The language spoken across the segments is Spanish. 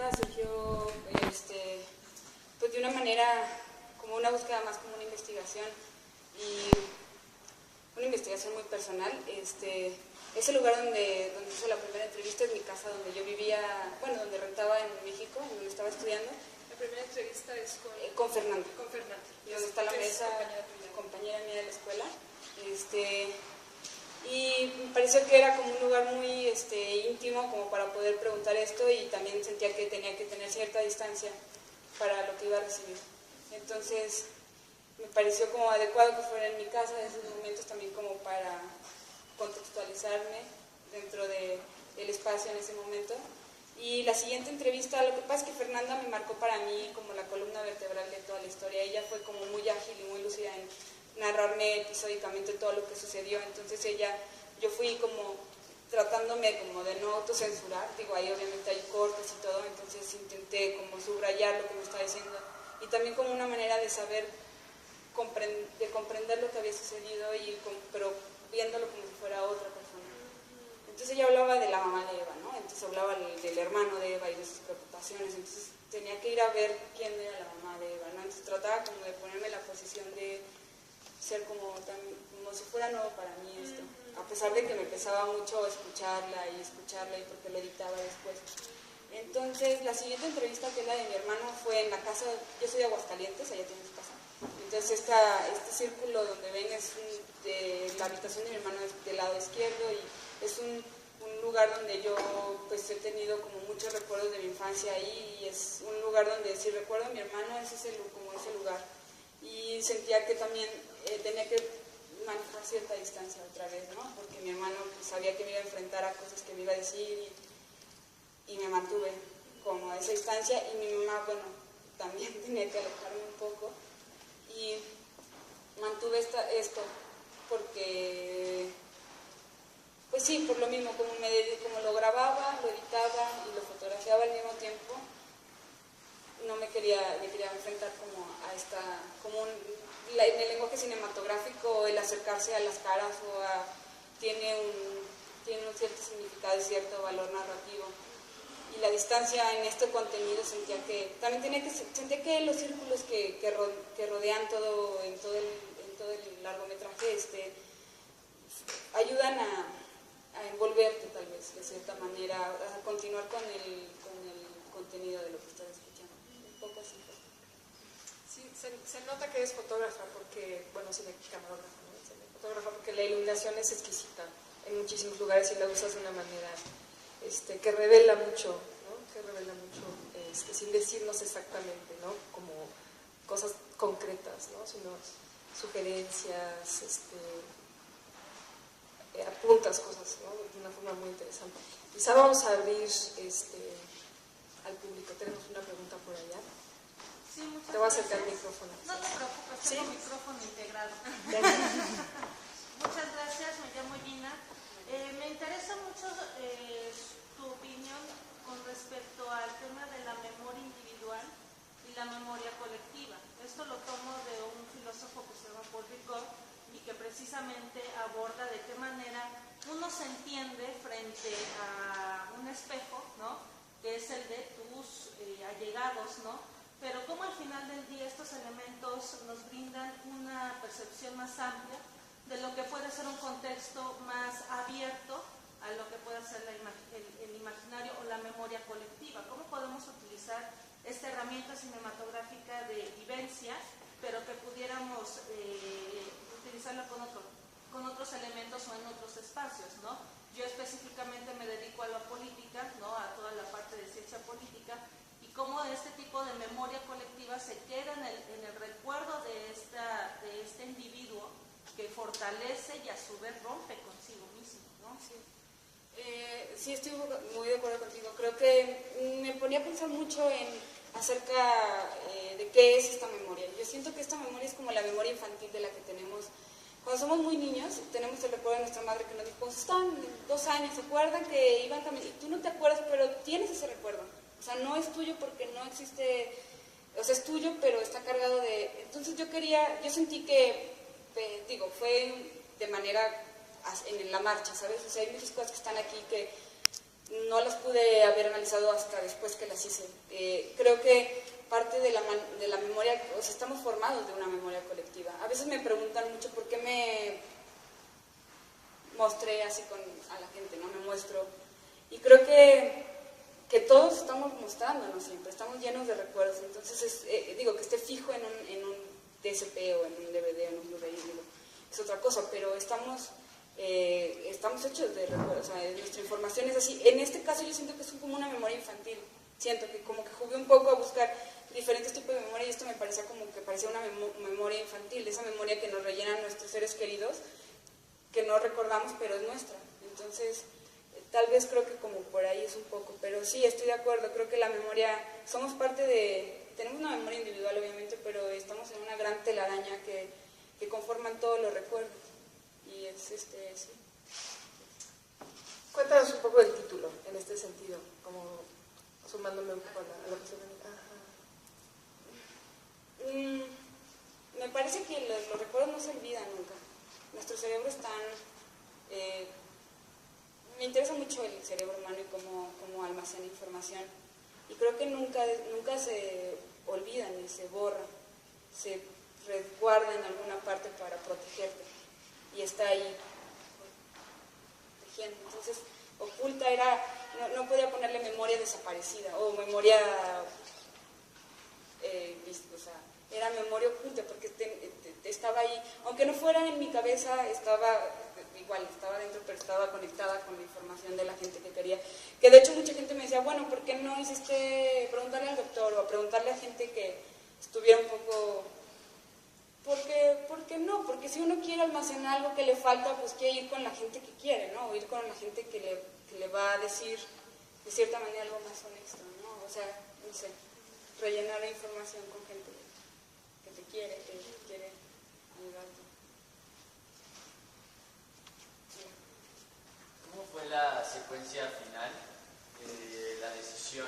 entrevista surgió pues de una manera, como una búsqueda más como una investigación y una investigación muy personal. Ese lugar donde hice la primera entrevista es mi casa, donde yo vivía, bueno, donde rentaba en México, donde estaba estudiando. La primera entrevista es con Fernando. Con Fernando. Y donde está la mesa, compañera mía de la escuela. Y me pareció que era como un lugar muy íntimo como para poder preguntar esto, y también sentía que tenía que tener cierta distancia para lo que iba a recibir. Entonces me pareció como adecuado que fuera en mi casa en esos momentos, también como para contextualizarme dentro del espacio en ese momento. Y la siguiente entrevista, lo que pasa es que Fernanda me marcó para mí como la columna vertebral de toda la historia. Ella fue como muy ágil y muy lúcida en narrarme episódicamente todo lo que sucedió. Entonces yo fui como tratándome como de no autocensurar, digo, ahí obviamente hay cortes y todo, entonces intenté como subrayar lo que me estaba diciendo, y también como una manera de saber, de comprender lo que había sucedido, pero viéndolo como si fuera otra persona. Entonces ella hablaba de la mamá de Eva, ¿no? Entonces hablaba del hermano de Eva y de sus preocupaciones, entonces tenía que ir a ver quién era la mamá de Eva, ¿no? Entonces trataba como de ponerme en la posición de ser como si fuera nuevo para mí esto, a pesar de que me pesaba mucho escucharla y porque lo editaba después. Entonces la siguiente entrevista, que es la de mi hermano, fue en la casa. Yo soy de Aguascalientes, allá tiene su casa. Entonces este círculo donde ven es la habitación de mi hermano es del lado izquierdo, y es un lugar donde yo pues he tenido como muchos recuerdos de mi infancia ahí, y es un lugar donde si recuerdo a mi hermano es como ese lugar. Y sentía que también tenía que manejar cierta distancia otra vez, ¿no? Porque mi hermano pues, sabía que me iba a enfrentar a cosas que me iba a decir, y me mantuve como a esa distancia, y mi mamá, bueno, también tenía que alejarme un poco, y mantuve esto porque, pues sí, por lo mismo, como lo grababa, lo editaba y lo fotografiaba al mismo tiempo, no me quería enfrentar como a en el lenguaje cinematográfico, el acercarse a las caras tiene un cierto significado y cierto valor narrativo, y la distancia en este contenido sentía que los círculos que rodean en todo el largometraje ayudan a envolverte tal vez de cierta manera, a continuar con el contenido de lo que estás escuchando. Un poco así. Sí, se nota que es fotógrafa porque, bueno, camarógrafa, ¿no? Fotógrafa porque la iluminación es exquisita en muchísimos lugares y la usas de una manera que revela mucho, ¿no? Que revela mucho, sin decirnos exactamente, ¿no? Como cosas concretas, ¿no? Sino sugerencias, apuntas cosas, ¿no? De una forma muy interesante. Quizá vamos a abrir al público. Tenemos una pregunta por allá. Sí, te voy a acercar el micrófono. No te preocupes, tengo micrófono integrado. Muchas gracias, me llamo Gina. Me interesa mucho tu opinión con respecto al tema de la memoria individual y la memoria colectiva. Esto lo tomo de un filósofo que se llama Paul Ricoeur, y que precisamente aborda de qué manera uno se entiende frente a un espejo, ¿no? Que es el de tus allegados, ¿no? Pero cómo al final del día estos elementos nos brindan una percepción más amplia de lo que puede ser un contexto más abierto a lo que puede ser el imaginario o la memoria colectiva. ¿Cómo podemos utilizar esta herramienta cinematográfica de vivencia, pero que pudiéramos utilizarla con otros elementos o en otros espacios, ¿no? Yo específicamente me dedico a la política, ¿no? A toda la parte de ciencia política, y cómo este tipo de memoria colectiva se queda en el recuerdo de este individuo que fortalece y a su vez rompe consigo mismo, ¿no? Sí. Sí, estoy muy de acuerdo contigo. Creo que me ponía a pensar mucho acerca de qué es esta memoria. Yo siento que esta memoria es como la memoria infantil de la que tenemos. Cuando somos muy niños, tenemos el recuerdo de nuestra madre que nos dijo, están 2 años, ¿se acuerdan que iban caminando? Y tú no te acuerdas, pero tienes ese recuerdo. O sea, no es tuyo porque no existe, o sea, es tuyo, pero está cargado de... Entonces yo sentí que, fue de manera en la marcha, ¿sabes? O sea, hay muchas cosas que están aquí que no las pude haber analizado hasta después que las hice. Creo que parte de la memoria, o sea, estamos formados de una memoria colectiva. A veces me preguntan mucho por qué me mostré así a la gente, no me muestro. Y creo que todos estamos mostrándonos siempre, estamos llenos de recuerdos. Entonces, digo, que esté fijo en un DSP o en un DVD o en un Blu-ray, es otra cosa, pero estamos hechos de recuerdos, o sea, nuestra información es así. En este caso yo siento que es como una memoria infantil, siento que como que jugué un poco a buscar diferentes tipos de memoria y esto me parecía como que parecía una memoria infantil, esa memoria que nos rellenan nuestros seres queridos, que no recordamos pero es nuestra. Entonces, tal vez creo que como por ahí es un poco, pero sí, estoy de acuerdo, creo que la memoria, somos parte tenemos una memoria individual obviamente, pero estamos en una gran telaraña que conforman todos los recuerdos. Y es sí. Cuéntanos un poco del título, en este sentido, como sumándome un poco a lo que se ven. Me parece que los recuerdos no se olvidan nunca. Nuestro cerebro me interesa mucho el cerebro humano y cómo almacena información. Y creo que nunca se olvida ni se borra. Se resguarda en alguna parte para protegerte. Y está ahí protegiendo. Entonces, oculta no podía ponerle memoria desaparecida o memoria o sea, era memoria oculta porque estaba ahí, aunque no fuera en mi cabeza, estaba dentro, pero estaba conectada con la información de la gente que quería. Que de hecho mucha gente me decía, bueno, ¿por qué no hiciste preguntarle al doctor o preguntarle a gente que estuviera un poco... ¿Por qué no? Porque si uno quiere almacenar algo que le falta, pues quiere ir con la gente que quiere, ¿no? O ir con la gente que le va a decir de cierta manera algo más honesto, ¿no? O sea, no sé, rellenar la información con gente que te quiere, que quiere ayudarte. Sí. ¿Cómo fue la secuencia final de la decisión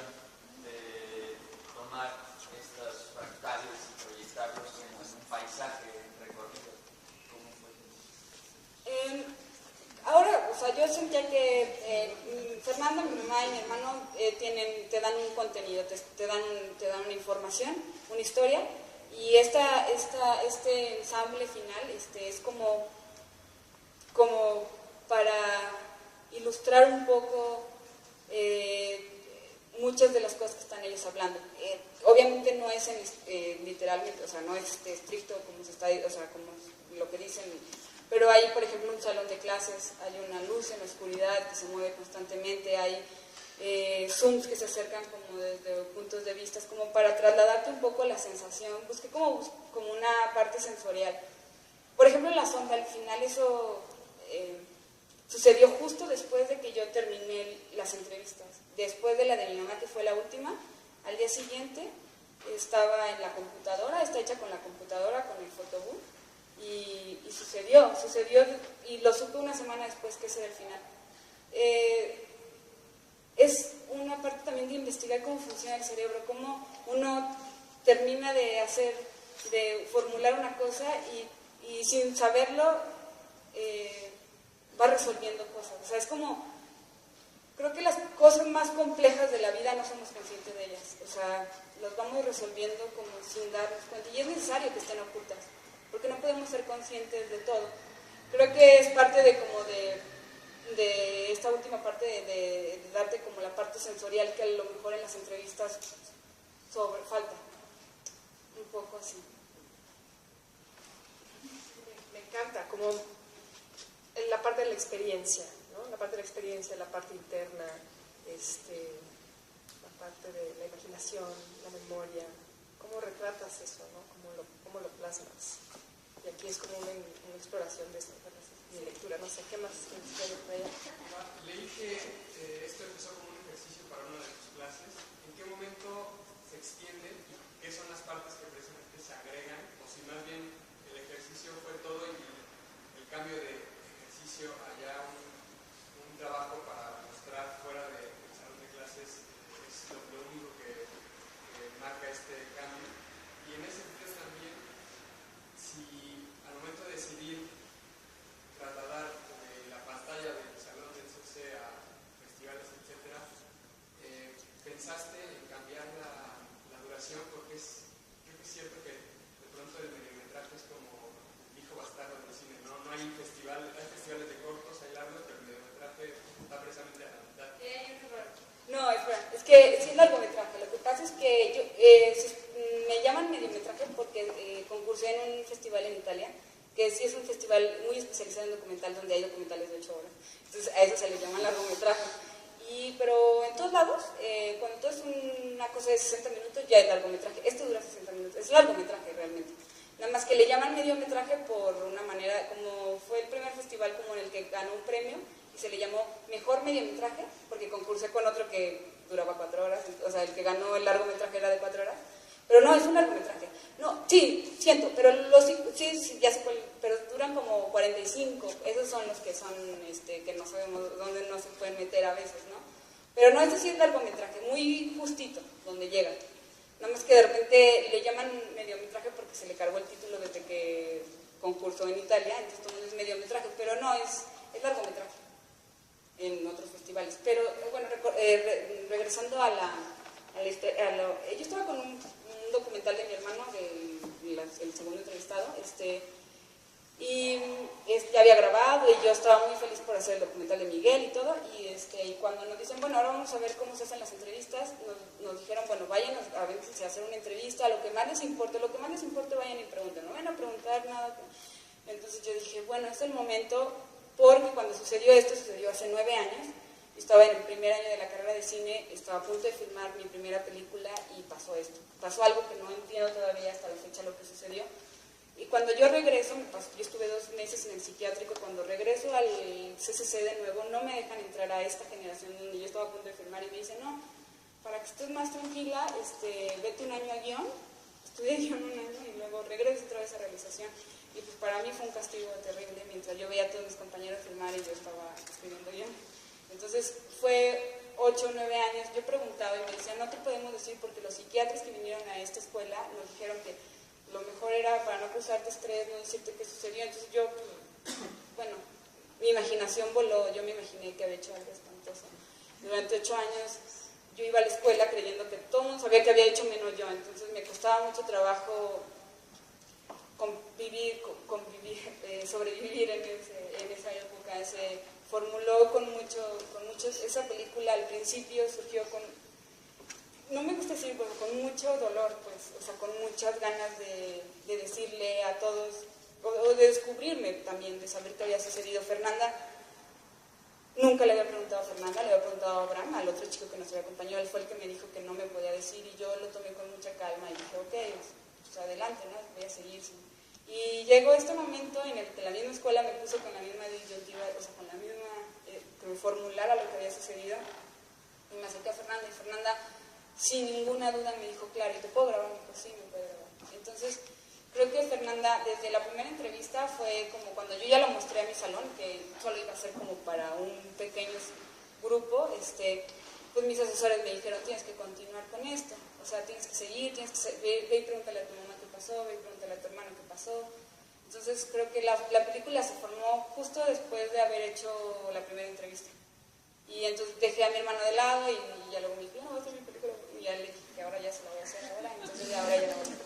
de tomar estos fractales y proyectarlos en un paisaje recorrido? ¿Cómo fue? Ahora, o sea, yo sentía que Fernanda, mi mamá y mi hermano te dan un contenido, te dan una información, una historia, y este ensamble final es como para ilustrar un poco muchas de las cosas que están ellos hablando. Obviamente no es literalmente, o sea, no es estricto como se está, o sea, como lo que dicen, pero hay, por ejemplo, un salón de clases, hay una luz en la oscuridad que se mueve constantemente, hay zooms que se acercan como desde puntos de vista, como para trasladarte un poco la sensación, busqué como una parte sensorial. Por ejemplo, la sonda, al final eso sucedió justo después de que yo terminé las entrevistas. Después de la de mi mamá, que fue la última, al día siguiente estaba en la computadora, está hecha con la computadora, con el photobooth, y sucedió, y lo supe una semana después que ese era el final. Es una parte también de investigar cómo funciona el cerebro, cómo uno termina de formular una cosa y sin saberlo va resolviendo cosas. O sea, es como, creo que las cosas más complejas de la vida no somos conscientes de ellas. O sea, las vamos resolviendo como sin darnos cuenta. Y es necesario que estén ocultas, porque no podemos ser conscientes de todo. Creo que es parte de esta última parte de darte como la parte sensorial que a lo mejor en las entrevistas falta. Un poco así. Me encanta, como en la parte de la experiencia, ¿no? La parte de la experiencia, la parte interna, la parte de la imaginación, la memoria. ¿Cómo retratas eso, no? ¿Cómo lo plasmas? Y aquí es como una exploración de esto, mi lectura, no sé, ¿qué más tienes por allá? Leí que esto empezó como un ejercicio para una de tus clases. ¿En qué momento se extiende? ¿Qué son las partes que precisamente se agregan? O si más bien el ejercicio fue todo y el cambio de ejercicio allá un trabajo para mostrar fuera del salón de clases es lo único que marca este cambio. Y en ese sentido también, si al momento de decidir trasladar de la pantalla del salón del CC a que sí es largometraje. Lo que pasa es que yo, me llaman mediometraje porque concursé en un festival en Italia, que sí es un festival muy especializado en documental, donde hay documentales de 8 horas. Entonces a eso se le llama largometraje. Pero en todos lados, cuando todo es una cosa de 60 minutos, ya es largometraje. Esto dura 60 minutos, es largometraje realmente. Nada más que le llaman mediometraje por una manera, como fue el primer festival como en el que ganó un premio, y se le llamó mejor mediometraje, porque concursé con otro que duraba 4 horas, o sea, el que ganó el largometraje era de 4 horas. Pero no, es un largometraje. No, sí, siento, pero sí, ya sé cuál, pero duran como 45. Esos son los que son, que no sabemos dónde no se pueden meter a veces, ¿no? Pero no, este sí es largometraje, muy justito, donde llega. Nada más que de repente le llaman mediometraje porque se le cargó el título desde que concursó en Italia, entonces todo es mediometraje, pero no, es largometraje en otros festivales. Pero bueno, regresando a yo estaba con un documental de mi hermano, el segundo entrevistado, y ya había grabado y yo estaba muy feliz por hacer el documental de Miguel y todo, y cuando nos dicen, bueno, ahora vamos a ver cómo se hacen las entrevistas, nos dijeron, bueno, vayan a ver si se hace una entrevista, lo que más les importe, vayan y pregunten, no van a preguntar nada. Entonces yo dije, bueno, es el momento, porque cuando sucedió esto, sucedió hace 9 años, estaba en el primer año de la carrera de cine, estaba a punto de filmar mi primera película y pasó esto. Pasó algo que no entiendo todavía hasta la fecha lo que sucedió. Y cuando yo regreso, yo estuve 2 meses en el psiquiátrico, cuando regreso al CCC de nuevo, no me dejan entrar a esta generación donde yo estaba a punto de filmar y me dicen, no, para que estés más tranquila, vete un año a guión, estudié guión un año y luego regreso otra vez a realización. Y pues para mí fue un castigo terrible, mientras yo veía a todos mis compañeros filmar y yo estaba escribiendo guión. Entonces fue 8 o 9 años, yo preguntaba y me decían, no te podemos decir porque los psiquiatras que vinieron a esta escuela nos dijeron que lo mejor era para no causarte estrés, no decirte qué sucedió. Entonces yo, bueno, mi imaginación voló, yo me imaginé que había hecho algo espantoso. Durante 8 años yo iba a la escuela creyendo que todo el mundo sabía que había hecho menos yo, entonces me costaba mucho trabajo sobrevivir en esa época. Se formuló con muchos, esa película al principio surgió no me gusta decir, pero con mucho dolor, pues, o sea, con muchas ganas de decirle a todos, o de descubrirme también, de saber qué había sucedido. Fernanda, nunca le había preguntado a Fernanda, le había preguntado a Abraham, al otro chico que nos había acompañado, él fue el que me dijo que no me podía decir, y yo lo tomé con mucha calma y dije, ok, pues adelante, ¿no? Voy a seguir. Y llegó este momento en el que la misma escuela me puso con la misma disyuntiva, o sea, con la misma, que me formulara lo que había sucedido, y me acerqué a Fernanda, y Fernanda, sin ninguna duda, me dijo, claro, ¿y te puedo grabar? Me dijo, sí, me puede grabar. Entonces, creo que Fernanda, desde la primera entrevista, fue como cuando yo ya lo mostré a mi salón, que solo iba a ser como para un pequeño grupo, pues mis asesores me dijeron, tienes que continuar con esto, o sea, tienes que seguir, ve y pregúntale a tu mamá qué pasó, ve y pregúntale a tu hermano qué pasó. Entonces, creo que la película se formó justo después de haber hecho la primera entrevista. Y entonces dejé a mi hermano de lado y ya luego me dijo, no, voy a hacer mi película. Y ya le dije que ahora ya se la voy a hacer ahora, entonces ya ahora ya la voy a hacer.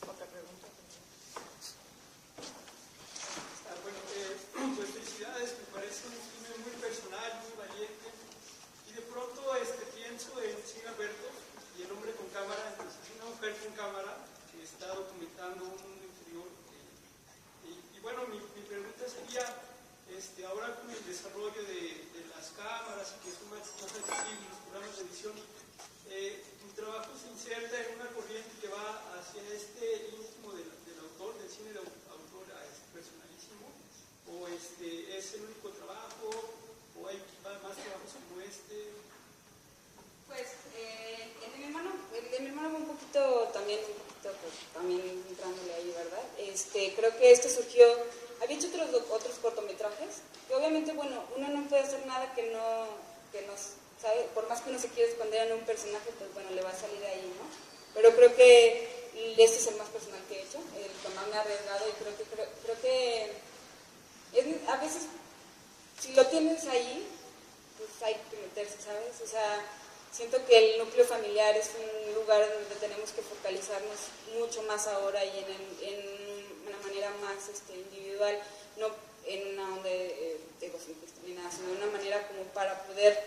Otra pregunta. Bueno, pues felicidades, me parece un filme muy personal, muy valiente. Y de pronto pienso en Sin Alberto y El hombre con cámara. Entonces, una mujer con cámara que está documentando un mundo interior. Y bueno, mi pregunta sería, ahora con el desarrollo de las cámaras y que son más accesibles los programas de edición, tu trabajo se inserta en una corriente que va hacia íntimo del autor, del cine de autor personalísimo, o es el único trabajo, o hay más trabajos como este. Pues el de mi hermano fue un poquito también entrándole ahí, ¿verdad? Creo que surgió, había hecho otros cortometrajes, que obviamente, bueno, uno no puede hacer nada que no ¿sabe? Por más que uno se quiera esconder en un personaje, pues bueno, le va a salir ahí, ¿no? Pero creo que este es el más personal que he hecho, el que más me ha arriesgado, y creo que a veces, si lo tienes ahí, pues hay que meterse, ¿sabes? O sea, siento que el núcleo familiar es un lugar donde tenemos que focalizarnos mucho más ahora y en una manera más individual. No, en una onda egocentrista ni nada, sino de una manera como para poder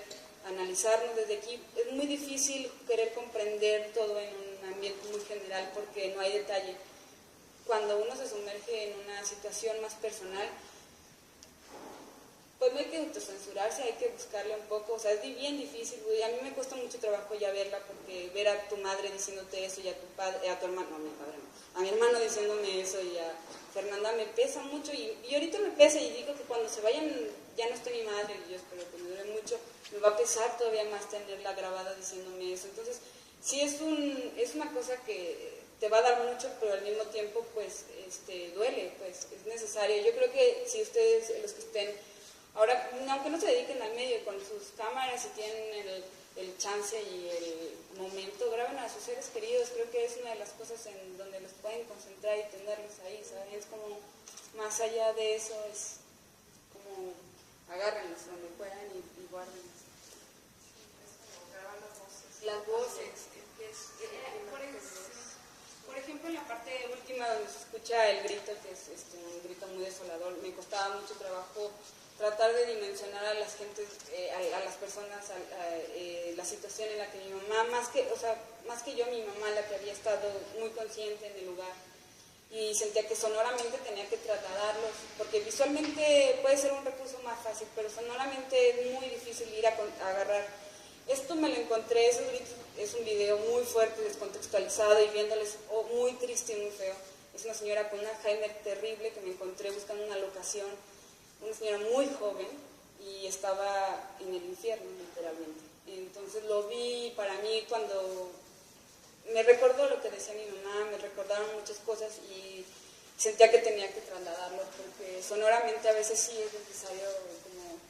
analizarnos desde aquí. Es muy difícil querer comprender todo en un ambiente muy general porque no hay detalle. Cuando uno se sumerge en una situación más personal, pues no hay que autocensurarse, hay que buscarle un poco, o sea, es bien difícil, a mí me cuesta mucho trabajo ya verla, porque ver a tu madre diciéndote eso y a tu padre, a tu hermano, no, a mi padre no, a mi hermano diciéndome eso y a Fernanda me pesa mucho y ahorita me pesa y digo que cuando se vayan, ya no esté mi madre y yo espero que me dure mucho, me va a pesar todavía más tenerla grabada diciéndome eso, entonces sí es una cosa que te va a dar mucho, pero al mismo tiempo pues duele, pues es necesario. Yo creo que si ustedes, los que estén ahora, aunque no se dediquen al medio, con sus cámaras y tienen el chance y el momento, graben a sus seres queridos. Creo que es una de las cosas en donde los pueden concentrar y tenerlos ahí, ¿saben? Es como, más allá de eso, es como, agárrenlos donde puedan y guárdenlos. Las voces. Por ejemplo, en la parte última donde se escucha el grito, que es un grito muy desolador, me costaba mucho trabajo tratar de dimensionar a las gentes, a las personas, la situación en la que mi mamá, más que yo, mi mamá, la que había estado muy consciente en el lugar, y sentía que sonoramente tenía que trasladarlos, porque visualmente puede ser un recurso más fácil, pero sonoramente es muy difícil ir a agarrar. Esto me lo encontré, esos gritos, es un video muy fuerte, descontextualizado y viéndoles muy triste y muy feo. Es una señora con un Alzheimer terrible que me encontré buscando una locación, una señora muy joven y estaba en el infierno literalmente. Entonces lo vi, para mí cuando me recordó lo que decía mi mamá, me recordaron muchas cosas y sentía que tenía que trasladarlo porque sonoramente a veces sí es necesario como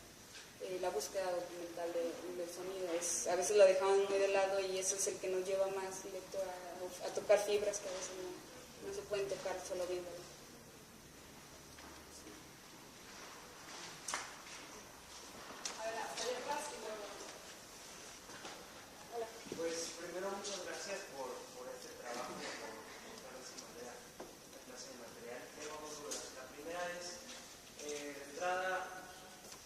la búsqueda documental del sonido. A veces lo dejamos muy de lado y eso es el que nos lleva más directo a tocar fibras que a veces no se pueden tocar solo viéndolo. Pues primero muchas gracias por este trabajo, por mostrar de esa manera esta clase de material. Tengo dos dudas. La primera es, de entrada,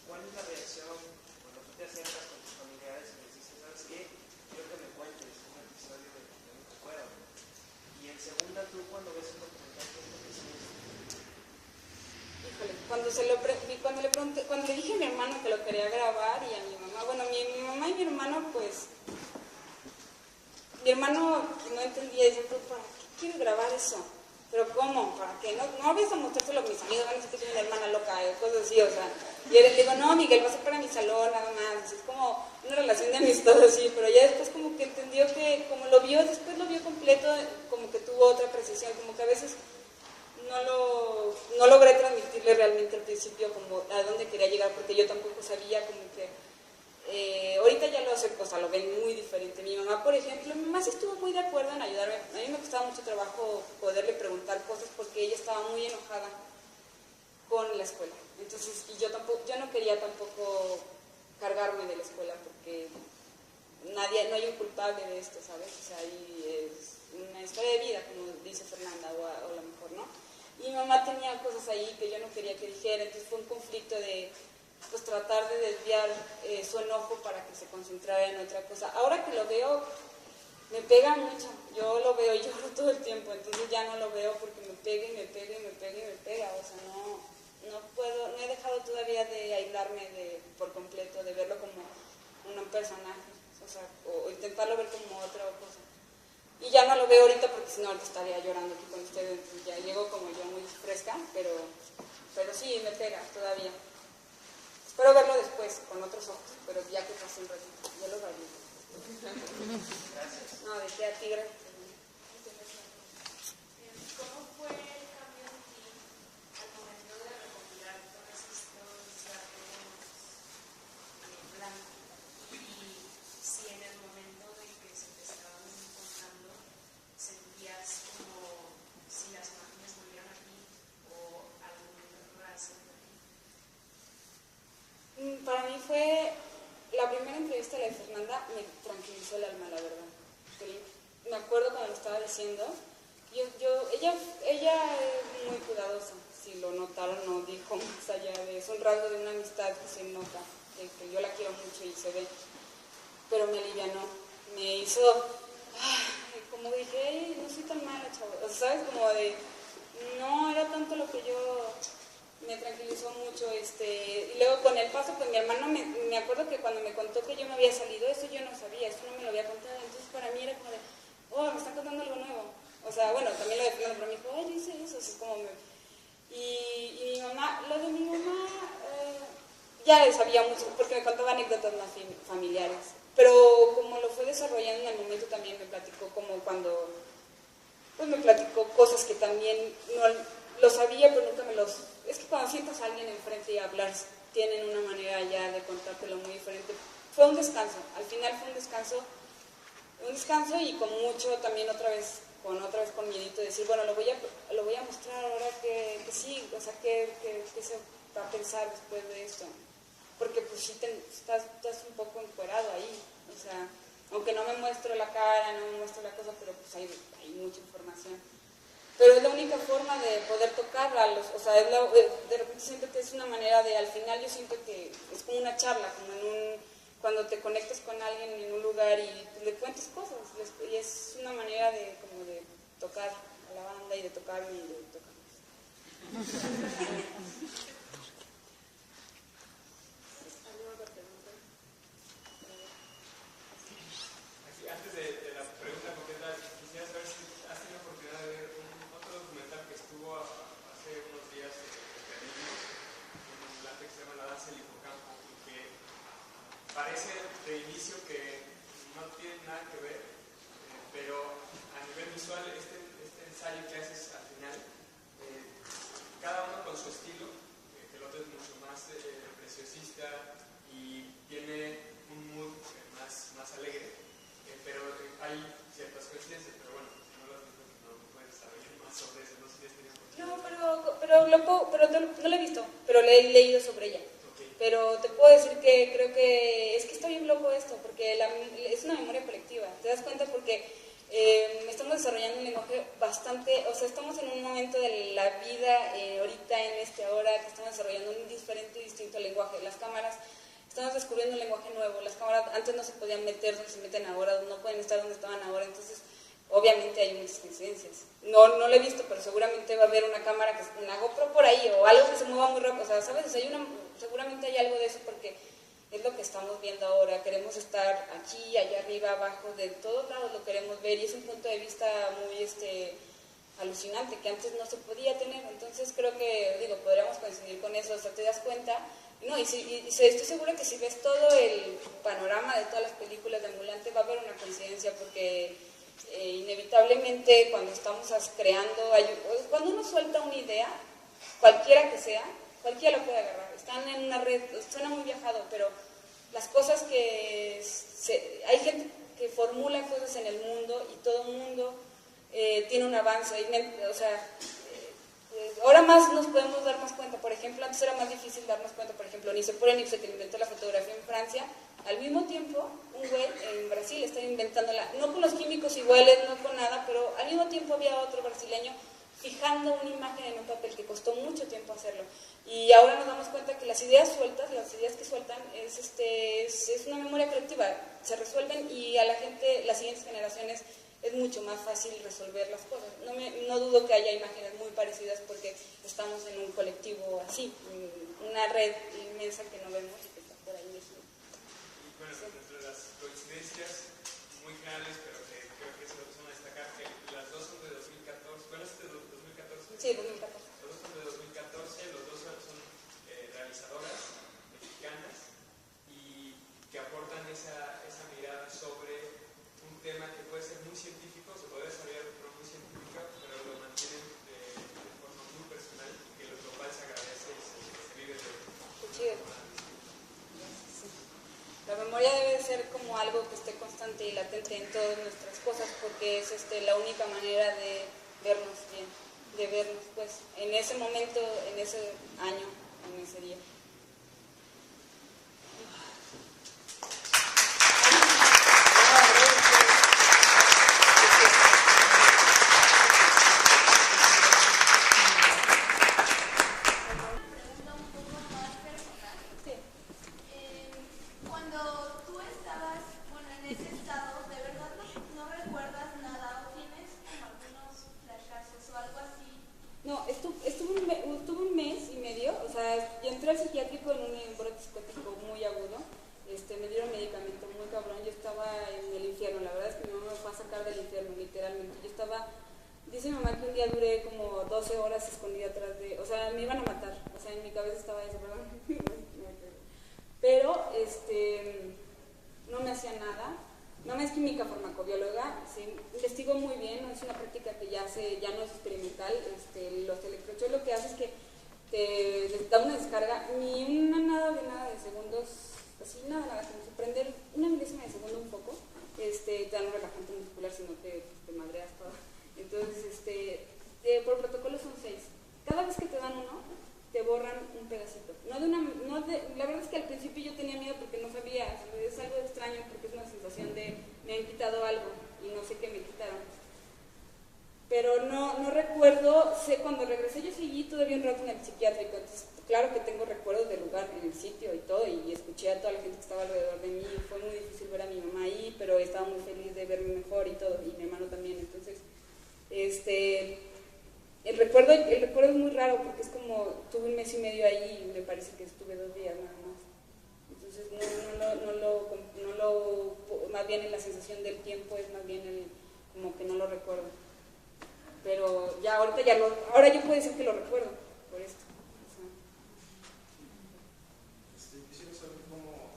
¿cuál es la reacción cuando tú te acercas con tus familiares y les dices, ¿sabes qué? Quiero que me cuentes un episodio de un recuerdo. Y en segunda, tú cuando ves un documental, ¿qué es lo que sientes? Híjole, cuando le dije a mi hermano que lo quería grabar y a mi mamá, bueno, mi mamá y mi hermano, pues, mi hermano no entendía, decía, ¿para qué quieres grabar eso? ¿Pero cómo? ¿Para qué? No vas a mostrárselo a mis amigos, van a decir que soy una hermana loca, cosas así, o sea. Y él le digo, no, Miguel, va a ser para mi salón, nada más. Es como una relación de amistad así, pero ya después como que entendió que, como lo vio, después lo vio completo, como que tuvo otra apreciación, como que a veces no logré transmitirle realmente al principio como a dónde quería llegar, porque yo tampoco sabía como que ahorita ya lo sé, o sea, lo ven muy diferente. Mi mamá, por ejemplo, mi mamá sí estuvo muy de acuerdo en ayudarme. A mí me costaba mucho trabajo poderle preguntar cosas porque ella estaba muy enojada con la escuela. Entonces, y yo no quería tampoco cargarme de la escuela porque no hay un culpable de esto, ¿sabes? O sea, ahí es una historia de vida, como dice Fernanda, o a lo mejor, ¿no? Y mi mamá tenía cosas ahí que yo no quería que dijera, entonces fue un conflicto de pues tratar de desviar su enojo para que se concentrara en otra cosa. Ahora que lo veo, me pega mucho, yo lo veo y lloro todo el tiempo, entonces ya no lo veo porque me pega y me pega y me pega y me pega, o sea, no he dejado todavía de aislarme por completo, de verlo como un personaje, o sea, o intentarlo ver como otra cosa. Y ya no lo veo ahorita porque si no ahorita estaría llorando aquí con ustedes, entonces ya llego como yo muy fresca, pero sí, me pega todavía. Espero verlo después, con otros ojos, pero ya que pase un ratito, yo lo valgo. Gracias. No, de qué a ti, gracias. ¿Cómo fue el cambio en ti al momento de recopilar todos estos datos blancos? Y si en el momento de que se te estaban contando sentías como si las imágenes volvieran a ti o algún rasgo de ti. Para mí fue la primera entrevista, la de Fernanda, me tranquilizó el alma, la verdad. Me acuerdo cuando lo estaba diciendo, ella muy cuidadosa. Si lo notaron, no dijo más allá de... Es un rasgo de una amistad que se nota, de que yo la quiero mucho y se ve. Pero me alivianó, me hizo... como dije, hey, no soy tan mala, chavo. O sea, ¿sabes? Como de... No era tanto lo que yo... Me tranquilizó mucho. Y luego con el paso, pues mi hermano, me acuerdo que cuando me contó que yo me había salido, eso yo no sabía, eso no me lo había contado. Entonces para mí era como de, oh, me están contando algo nuevo. O sea, bueno, también lo defiendo, pero me dijo, ay, yo hice eso. Así como y mi mamá, lo de mi mamá, ya sabía mucho, porque me contaba anécdotas más familiares. Pero como lo fue desarrollando en el momento, también me platicó como cuando, pues me platicó cosas que también no lo sabía, pero nunca me los... Es que cuando sientas a alguien enfrente y hablar, tienen una manera ya de contártelo muy diferente. Fue un descanso, al final fue un descanso y con mucho también otra vez con miedito de decir, bueno, lo voy a mostrar ahora que sí, o sea, que se va a pensar después de esto. Porque pues sí estás un poco encuerado ahí, o sea, aunque no me muestro la cara, no me muestro la cosa, pero pues hay mucha información. Pero es la única forma de poder tocarla, o sea, de repente siento que es una manera de, al final yo siento que es como una charla, como cuando te conectas con alguien en un lugar y le cuentas cosas, y es una manera de como de tocar a la banda y de tocarme y de tocarme. Antes de la pregunta completa, quisiera saber si has tenido oportunidad de ver otro documental que estuvo hace unos días en la que se llama La danza del hipocampo, y que parece de inicio que no tiene nada que ver, pero a nivel visual este ensayo que haces al final, cada uno con su estilo, que el otro es mucho más preciosista y tiene un mood más alegre. Pero hay ciertas coincidencias, pero bueno, si no lo has visto, no puedes saber más sobre eso, no sé si has tenido oportunidad. No la he visto, pero le he leído sobre ella. Okay. Pero te puedo decir que creo que es que está bien loco esto, porque es una memoria colectiva, ¿te das cuenta? Porque estamos desarrollando un lenguaje bastante, o sea, estamos en un momento de la vida, ahorita en ahora, que estamos desarrollando un diferente y distinto lenguaje. Las cámaras... Estamos descubriendo un lenguaje nuevo. Las cámaras antes no se podían meter donde se meten ahora, no pueden estar donde estaban ahora. Entonces, obviamente hay muchas coincidencias. No lo he visto, pero seguramente va a haber una cámara, una GoPro por ahí, o algo que se mueva muy rápido. O sea, ¿sabes? Seguramente hay algo de eso porque es lo que estamos viendo ahora. Queremos estar aquí, allá arriba, abajo, de todos lados lo queremos ver. Y es un punto de vista muy alucinante que antes no se podía tener. Entonces, creo que, podríamos coincidir con eso. O sea, te das cuenta... No, estoy segura que si ves todo el panorama de todas las películas de Ambulante va a haber una coincidencia porque inevitablemente cuando estamos creando, cuando uno suelta una idea, cualquiera que sea, cualquiera la puede agarrar. Están en una red, suena muy viajado, pero las cosas hay gente que formula cosas en el mundo y todo el mundo tiene un avance. O sea, ahora más nos podemos dar más cuenta. Por ejemplo, antes era más difícil darnos cuenta. Por ejemplo, Nice Porenipse, que inventó la fotografía en Francia, al mismo tiempo, un güey en Brasil está inventándola, no con los químicos iguales, no con nada, pero al mismo tiempo había otro brasileño fijando una imagen en un papel que costó mucho tiempo hacerlo. Y ahora nos damos cuenta que las ideas sueltas, las ideas que sueltan, es una memoria colectiva, se resuelven y a la gente, las siguientes generaciones, es mucho más fácil resolver las cosas. No dudo que haya imágenes muy parecidas porque estamos en un colectivo así, una red inmensa que no vemos y que está por ahí. Y bueno, entre las coincidencias muy generales, pero que creo que es lo que son a destacar, que las dos son de 2014. ¿Bueno, es de 2014? Sí, 2014. Los dos son de 2014, los dos son realizadoras mexicanas y que aportan esa mirada sobre un tema que puede ser muy científico, se puede desarrollar de forma muy científica, pero lo mantienen de forma muy personal y que lo global se agradece y se vive de forma. La memoria debe ser como algo que esté constante y latente en todas nuestras cosas porque es la única manera de vernos bien, de vernos pues en ese momento, en ese año, en ese día. psicótico muy agudo. Me dieron medicamento muy cabrón, yo estaba en el infierno, la verdad es que mi mamá me fue a sacar del infierno, literalmente. Yo estaba, dice mi mamá que un día duré como 12 horas escondida atrás de, o sea, me iban a matar, o sea, en mi cabeza estaba eso, perdón. Pero, no me hacía nada. Mamá es química farmacobióloga, sí, investigo muy bien, ¿no? Es una práctica que ya no es experimental. Los electrochoques lo que hace es que te da una descarga, ni nada de segundos, así nada, como si prender una milésima de segundo un poco, te dan un relajante muscular si no te madreas todo. Entonces, por protocolo son 6. Cada vez que te dan uno, te borran un pedacito. La verdad es que al principio yo tenía miedo porque no sabía, es algo extraño porque es una sensación de me han quitado algo y no sé qué me quitaron. Pero no recuerdo, cuando regresé yo seguí todavía un rato en el psiquiátrico, entonces claro que tengo recuerdos del lugar, en el sitio y todo, y escuché a toda la gente que estaba alrededor de mí, fue muy difícil ver a mi mamá ahí, pero estaba muy feliz de verme mejor y todo, y mi hermano también, entonces, el recuerdo es muy raro porque es como, tuve un mes y medio ahí y me parece que estuve 2 días nada más. Entonces más bien en la sensación del tiempo es más bien como que no lo recuerdo. Pero ya ahora yo puedo decir que lo recuerdo por esto. Quisiera saber cómo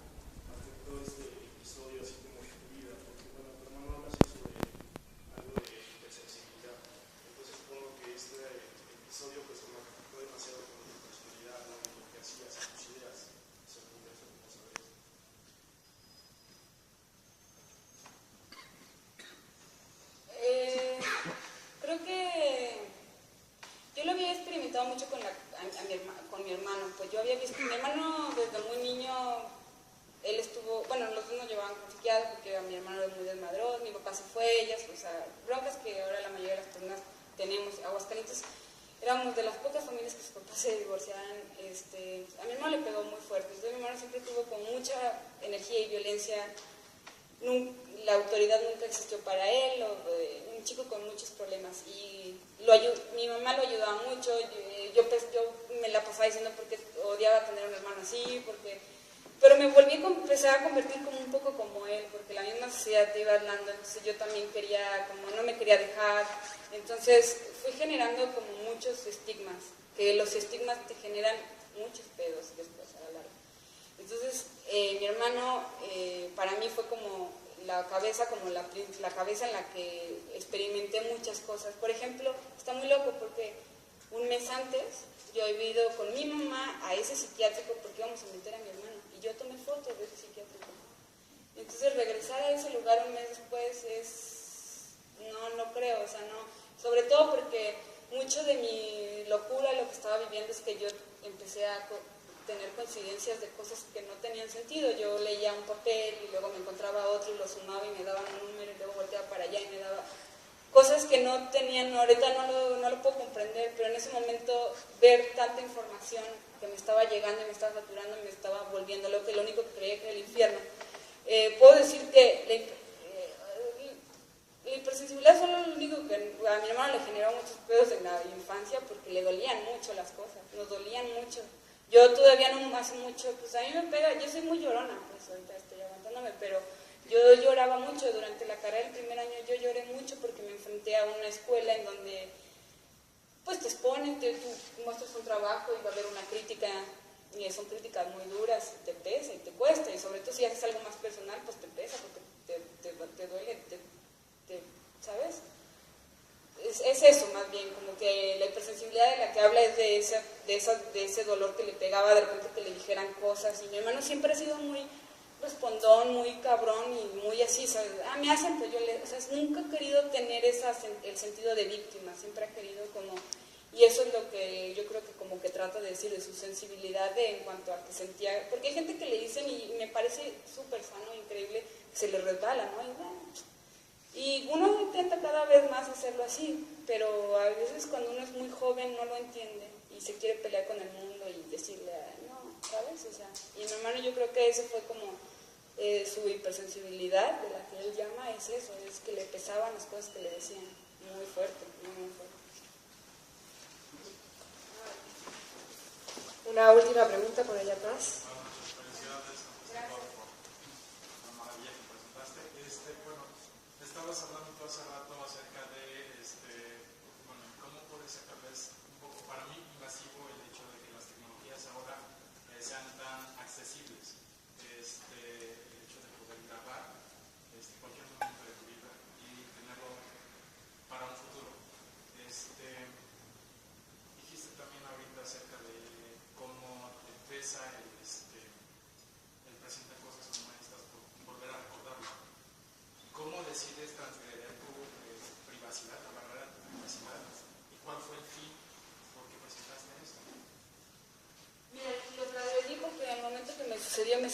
afectó este episodio así como en tu vida, porque bueno, tu hermano habla así sobre algo de hipersensibilidad, entonces supongo que este episodio pues como afectó demasiado con tu personalidad, ¿no? Lo que hacías, tus ideas, eso me interesa como saber eso. Creo que yo lo había experimentado mucho con mi hermano, pues yo había visto, mi hermano desde muy niño, él estuvo, bueno, los dos nos llevaban con psiquiatras porque mi hermano era muy desmadroso, mi papá se fue, o sea, broncas que ahora la mayoría de las personas tenemos. Aguascalientes éramos de las pocas familias que sus papás se divorciaban. A mi hermano le pegó muy fuerte, entonces mi hermano siempre tuvo con mucha energía y violencia. La autoridad nunca existió para él, un chico con muchos problemas, y mi mamá lo ayudaba mucho. Yo me la pasaba diciendo porque odiaba tener un hermano así, pero me empecé a convertir como un poco como él, porque la misma sociedad te iba hablando, entonces yo también no me quería dejar, entonces fui generando como muchos estigmas, que los estigmas te generan muchos pedos después a la larga. Entonces, mi hermano para mí fue como la cabeza en la que experimenté muchas cosas. Por ejemplo, está muy loco porque un mes antes yo he ido con mi mamá a ese psiquiátrico porque íbamos a meter a mi hermano y yo tomé fotos de ese psiquiátrico. Entonces, regresar a ese lugar un mes después no creo, o sea, no, sobre todo porque mucho de mi locura, lo que estaba viviendo es que yo empecé a tener coincidencias de cosas que no tenían sentido. Yo leía un papel y luego me encontraba otro y lo sumaba y me daban un número y luego volteaba para allá y me daba cosas que no tenían, ahorita no lo puedo comprender, pero en ese momento ver tanta información que me estaba llegando y me estaba saturando, me estaba volviendo loco, y lo único que creía que era el infierno. Puedo decir que la hipersensibilidad solo lo único que a mi hermano le generó muchos pedos en la infancia porque le dolían mucho las cosas, nos dolían mucho. Yo todavía no hace mucho, pues a mí me pega, yo soy muy llorona, pues ahorita estoy aguantándome, pero yo lloraba mucho durante la carrera del primer año, yo lloré mucho porque me enfrenté a una escuela en donde pues te exponen, tú muestras un trabajo y va a haber una crítica, y son críticas muy duras, te pesa y te cuesta, y sobre todo si haces algo más personal, pues te pesa porque te duele, ¿sabes? Es eso más bien, como que la hipersensibilidad de la que habla es de ese dolor que le pegaba de repente que le dijeran cosas, y mi hermano siempre ha sido muy respondón, muy cabrón y muy así, ¿sabes? Me hacen, pues nunca he querido tener el sentido de víctima, siempre ha querido como, y eso es lo que yo creo que como que trata de decir, de su sensibilidad en cuanto a que sentía, porque hay gente que le dicen, y me parece súper sano, increíble, que se le resbala, ¿no? Y uno intenta cada vez más hacerlo así, pero a veces cuando uno es muy joven no lo entiende y se quiere pelear con el mundo y decirle, no, ¿sabes? O sea, y mi hermano, yo creo que eso fue como su hipersensibilidad, de la que él llama, es eso, es que le pesaban las cosas que le decían, muy fuerte, muy fuerte. Una última pregunta por allá atrás. estabas hablando tú hace rato acerca de, bueno, cómo puede ser tal vez un poco para mí invasivo el hecho de que las tecnologías ahora sean tan accesibles. El hecho de poder grabar cualquier momento de tu vida y tenerlo para un futuro. Dijiste también ahorita acerca de cómo te pesa el presentar cosas como estas, volver a recordarlo. ¿Cómo decides transgredir tu privacidad, la barrera de tu privacidad? ¿Y cuál fue el fin por qué presentaste esto? Mira, lo transgredí porque en el momento que me sucedió en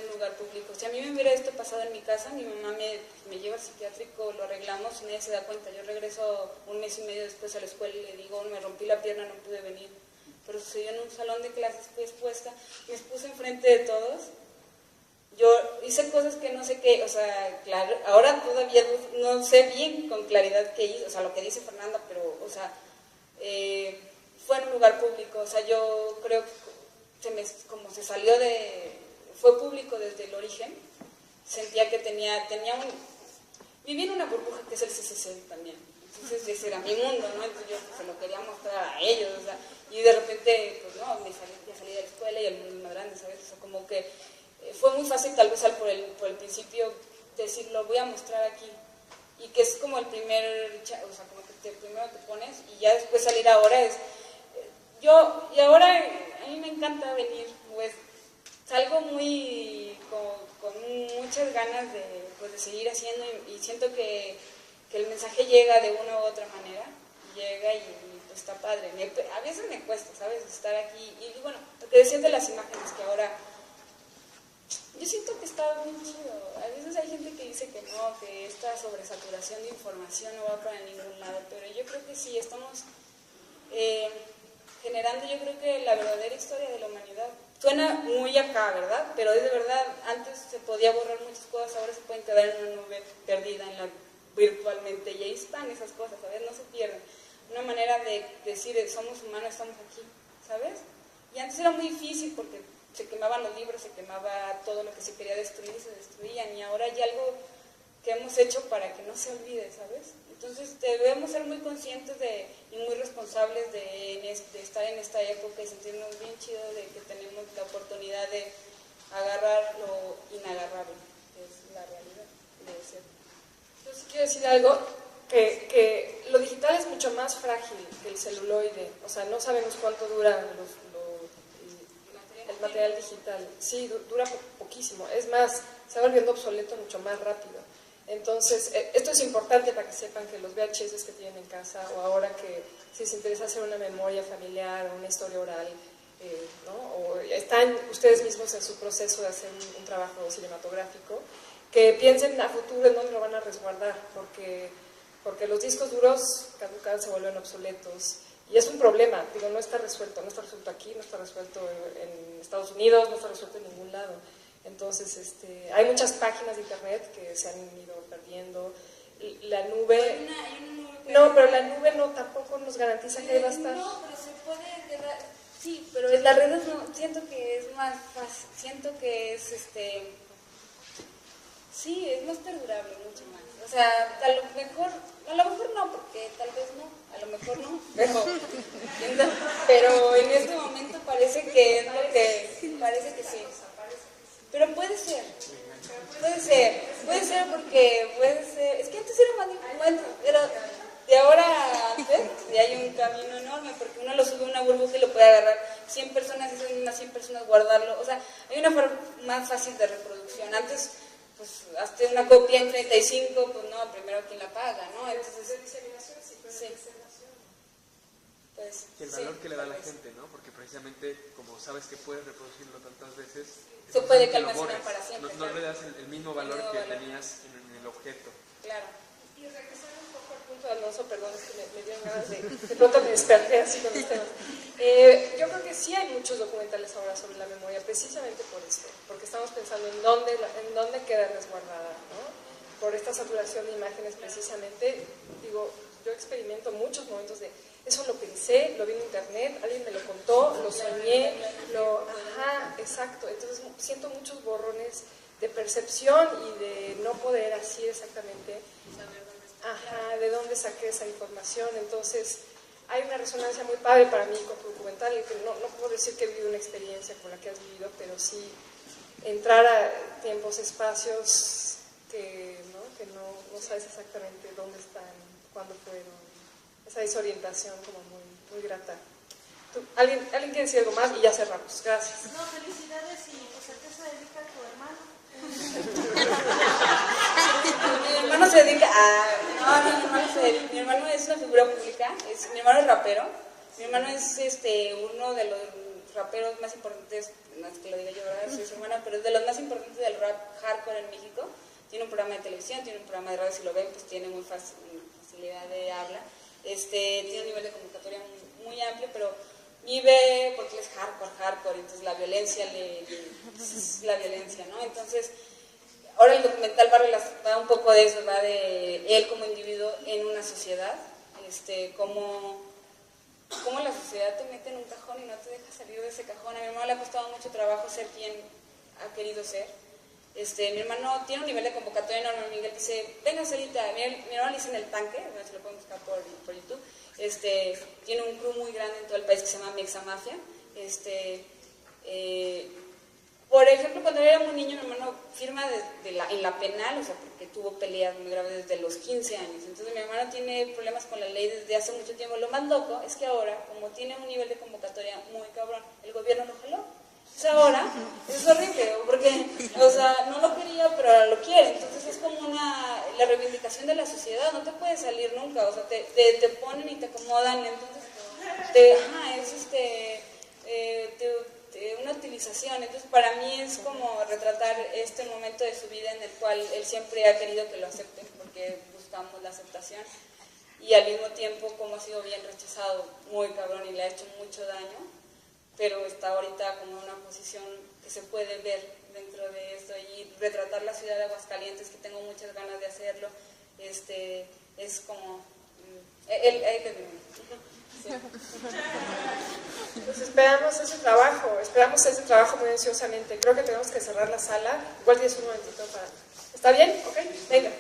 un lugar público. Si a mí me hubiera esto pasado en mi casa, mi mamá me lleva al psiquiátrico, lo arreglamos y nadie se da cuenta. Yo regreso un mes y medio después a la escuela y le digo, me rompí la pierna, no pude venir. Pero sucedió en un salón de clases, fui expuesta, me expuse enfrente de todos. Yo hice cosas que no sé qué, o sea, claro, ahora todavía no sé bien con claridad qué hice, o sea, lo que dice Fernanda, pero, o sea, fue en un lugar público, o sea, yo creo que como se salió fue público desde el origen, sentía que vivía en una burbuja que es el CCC también, entonces ese era mi mundo, ¿no? Entonces yo se lo quería mostrar a ellos, o sea, y de repente, pues no, ya salí de la escuela y el mundo es más grande, ¿sabes? O sea, como que fue muy fácil tal vez por el principio decir, lo voy a mostrar aquí, y que es como el primer, o sea, como que primero te pones, y ya después salir ahora y ahora a mí me encanta venir, pues salgo muy, con muchas ganas de seguir haciendo, y siento que el mensaje llega de una u otra manera, llega y pues está padre. A veces me cuesta, ¿sabes?, estar aquí, y bueno, lo que decían de las imágenes, que ahora yo siento que está muy chido. A veces hay gente que dice que no, que esta sobresaturación de información no va para ningún lado, pero yo creo que sí, estamos generando, yo creo que la verdadera historia de la humanidad. Suena muy acá, ¿verdad? Pero es de verdad, antes se podía borrar muchas cosas, ahora se pueden quedar en una nube perdida virtualmente, y ahí están esas cosas, ¿sabes? No se pierden. Una manera de decir, somos humanos, estamos aquí, ¿sabes? Y antes era muy difícil porque se quemaban los libros, se quemaba todo lo que se quería destruir, se destruían, y ahora hay algo que hemos hecho para que no se olvide, ¿sabes? Entonces debemos ser muy conscientes y muy responsables de estar en esta época y sentirnos bien chidos de que tenemos la oportunidad de agarrar lo inagarrable, que es la realidad de ser. Yo sí quiero decir algo, que lo digital es mucho más frágil que el celuloide, o sea, no sabemos cuánto dura el material digital. Sí, dura poquísimo, es más, se va volviendo obsoleto mucho más rápido. Entonces, esto es importante para que sepan que los VHS que tienen en casa, o ahora que si les interesa hacer una memoria familiar o una historia oral, ¿no? O están ustedes mismos en su proceso de hacer un trabajo cinematográfico, que piensen a futuro en dónde lo van a resguardar, porque los discos duros caducan, se vuelven obsoletos, y es un problema, digo, no está resuelto aquí, no está resuelto en Estados Unidos, no está resuelto en ningún lado. Entonces, hay muchas páginas de internet que se han ido perdiendo. La nube... Hay una nube, no, pero la nube no tampoco nos garantiza que va a estar... No, pero se puede... Sí, pero en las redes no, siento que es más fácil, siento que es sí, es más perdurable, mucho más. O sea, a lo mejor no, porque tal vez no, a lo mejor no, pero en este momento parece que es lo que, parece que sí. Pero puede ser porque es que antes era más difícil, pero de ahora a antes ya hay un camino enorme, porque uno lo sube a una burbuja y lo puede agarrar 100 personas, y esas mismas 100 personas guardarlo, o sea, hay una forma más fácil de reproducción. Antes, pues, hazte una copia en 35, pues no, primero quien la paga, ¿no? Entonces, de diseminación, sí, pero sí. de diseminación. Pues, y el valor sí, que le da a la gente, ¿no? Porque precisamente, como sabes que puedes reproducirlo tantas veces, se puede que lo almacenar borres. para siempre. No le das el mismo valor mismo que valor. tenías en el objeto. Claro. Y regresando un poco al punto de Alonso, perdón, es que me dieron ganas de pronto me desperté así con los temas. Yo creo que sí hay muchos documentales ahora sobre la memoria, precisamente por esto, porque estamos pensando en dónde queda resguardada, ¿no? Por esta saturación de imágenes precisamente, digo, yo experimento muchos momentos de, eso lo pensé, lo vi en internet, alguien me lo contó, lo soñé, ajá, exacto, entonces siento muchos borrones percepción y de no poder así exactamente de dónde saqué esa información. Entonces hay una resonancia muy padre para mí con tu documental, y que no puedo decir que he vivido una experiencia con la que has vivido, pero sí entrar a tiempos, espacios que no sabes exactamente dónde están, cuándo fueron, esa desorientación como muy grata. ¿Alguien quiere decir algo más? Y ya cerramos. Gracias. No, felicidades, y pues a qué se dedica tu hermano. Mi hermano se dedica a... mi hermano es una figura pública, mi hermano es rapero, mi hermano es uno de los raperos más importantes, no es que lo diga yo, ¿verdad? Soy su hermana, pero es de los más importantes del rap hardcore en México. Tiene un programa de televisión, tiene un programa de radio, si lo ven, pues tiene muy facilidad de habla. Tiene un nivel de convocatoria muy amplio, pero vive porque él es hardcore, entonces la violencia es la violencia, ¿no? Entonces, ahora el documental va un poco de eso, va de él como individuo en una sociedad, cómo la sociedad te mete en un cajón y no te deja salir de ese cajón. A mi hermano le ha costado mucho trabajo ser quien ha querido ser. Mi hermano tiene un nivel de convocatoria enorme. Miguel dice, venga Celita, mi hermano le dice en el tanque, bueno, se lo pueden buscar por YouTube. Tiene un crew muy grande en todo el país que se llama Mexamafia. Por ejemplo, cuando era muy niño, mi hermano firma en la penal, o sea, porque tuvo peleas muy graves desde los 15 años. Entonces mi hermano tiene problemas con la ley desde hace mucho tiempo. Lo más loco es que ahora, como tiene un nivel de convocatoria muy cabrón, el gobierno lo jaló. O sea, ahora es horrible, porque, o sea, no lo quería, pero ahora lo quiere. Entonces es como la reivindicación de la sociedad, no te puedes salir nunca, o sea, te ponen y te acomodan, entonces es una utilización. Entonces para mí es como retratar este momento de su vida en el cual él siempre ha querido que lo acepten, porque buscamos la aceptación, y al mismo tiempo como ha sido bien rechazado, muy cabrón, y le ha hecho mucho daño, pero está ahorita como en una posición que se puede ver dentro de esto, y retratar la ciudad de Aguascalientes, que tengo muchas ganas de hacerlo, es como él sí. Pues esperamos ese trabajo muy ansiosamente. Creo que tenemos que cerrar la sala. Igual tienes un momentito para... ¿Está bien? Ok, venga.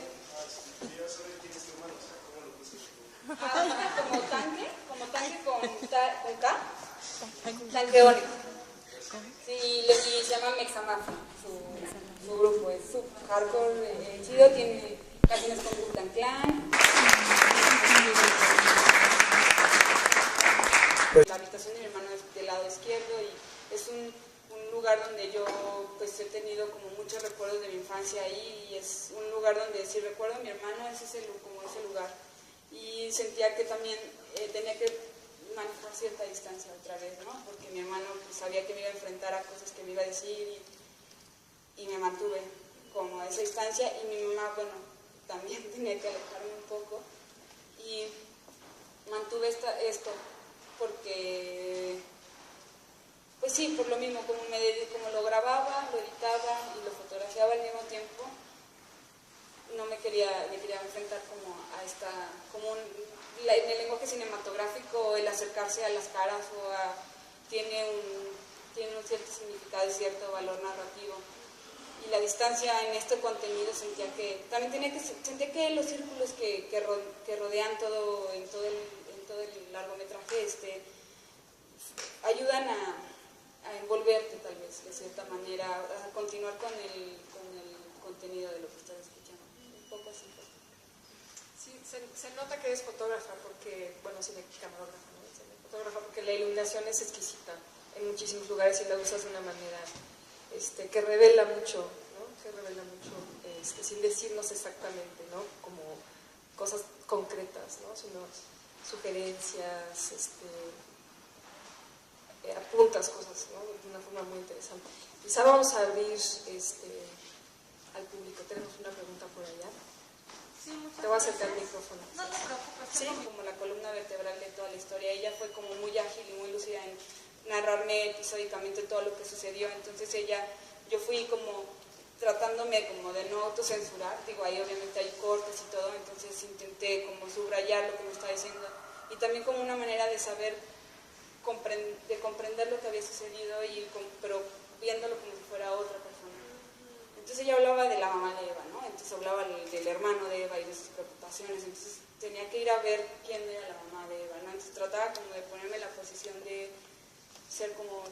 Como tanque con K, tanqueónico. Sí, y se llama Mexamafia, su grupo, es su hardcore chido, tiene canciones con Wu-Tang Clan. La habitación de mi hermano es del lado izquierdo, y es un lugar donde yo pues he tenido como muchos recuerdos de mi infancia ahí, y es un lugar donde si recuerdo a mi hermano es como ese lugar, y sentía que también tenía que manejar cierta distancia otra vez, ¿no? Porque mi hermano pues, sabía que me iba a enfrentar a cosas que me iba a decir, y me mantuve como a esa distancia, y mi mamá, bueno, también tenía que alejarme un poco, y mantuve esto porque, pues sí, por lo mismo, como lo grababa, lo editaba y lo fotografiaba al mismo tiempo, no me quería enfrentar como a esta, en el lenguaje cinematográfico, el acercarse a las caras tiene un cierto significado y cierto valor narrativo, y la distancia en este contenido sentía que los círculos que rodean todo en todo el largometraje ayudan a envolverte tal vez de cierta manera, a continuar con el contenido de lo que estás escuchando, un poco así. Sí, se nota que es fotógrafa porque, bueno, camarógrafa, ¿no? Fotógrafa porque la iluminación es exquisita en muchísimos lugares y la usas de una manera que revela mucho, ¿no? Que revela mucho, sin decirnos exactamente, ¿no? Como cosas concretas, ¿no? Sino sugerencias, apuntas cosas, ¿no? De una forma muy interesante. Quizá vamos a abrir al público. Tenemos una pregunta por allá. Sí, te voy a acercar el micrófono. No te preocupes. Sí, como la columna vertebral de toda la historia. Ella fue como muy ágil y muy lúcida en narrarme episódicamente todo lo que sucedió. Entonces yo fui como tratándome como de no autocensurar, digo, ahí obviamente hay cortes y todo, entonces intenté como subrayar lo que me estaba diciendo, y también como una manera de saber, de comprender lo que había sucedido, pero viéndolo como si fuera otra persona. Entonces ella hablaba de la mamá de Eva, ¿no? Entonces hablaba del hermano de Eva y de sus preocupaciones, entonces tenía que ir a ver quién era la mamá de Eva, ¿no? Entonces trataba como de ponerme en la posición de ser como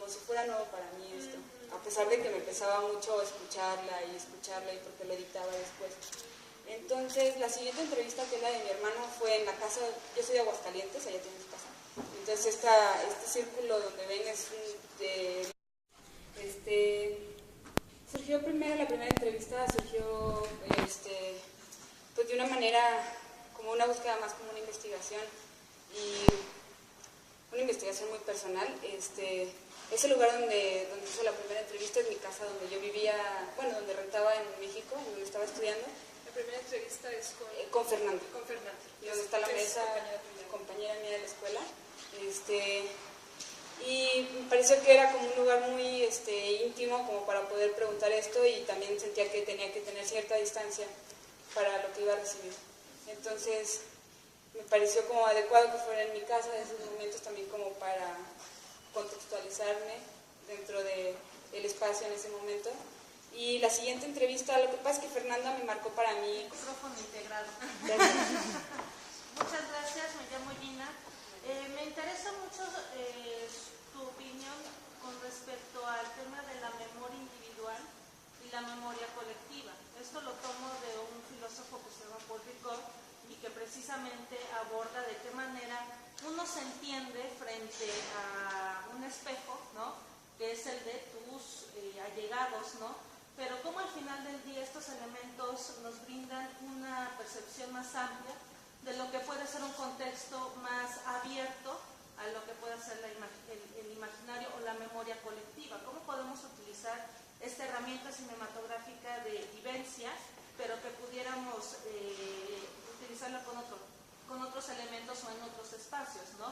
si fuera nuevo para mí esto, a pesar de que me pesaba mucho escucharla y porque lo editaba después. Entonces la siguiente entrevista, que es la de mi hermano, fue en la casa, yo soy de Aguascalientes, allá tiene su casa. Entonces este círculo donde ven es surgió primero, la primera entrevista surgió pues de una manera como una búsqueda más como una investigación y una investigación muy personal. Ese lugar donde hice la primera entrevista es mi casa, donde yo vivía, bueno, donde rentaba en México, donde estaba estudiando. La primera entrevista es con Fernando. Con Fernando. Y donde está la mesa, compañera mía de la escuela. Y me pareció que era como un lugar muy íntimo como para poder preguntar esto, y también sentía que tenía que tener cierta distancia para lo que iba a recibir. Entonces me pareció como adecuado que fuera en mi casa en esos momentos, también como para contextualizarme dentro del espacio en ese momento. Y la siguiente entrevista, lo que pasa es que Fernanda me marcó para mí... Micrófono integrado. Muchas gracias, me llamo Gina. Me interesa mucho tu opinión con respecto al tema de la memoria individual y la memoria colectiva. Esto lo tomo de un filósofo que se llama Paul Ricoeur y que precisamente aborda de qué manera uno se entiende frente a un espejo, ¿no?, que es el de tus allegados, ¿no?, pero cómo al final del día estos elementos nos brindan una percepción más amplia de lo que puede ser un contexto más abierto a lo que puede ser el imaginario o la memoria colectiva. ¿Cómo podemos utilizar esta herramienta cinematográfica de vivencia, pero que pudiéramos utilizarla con otros elementos o en otros espacios, ¿no?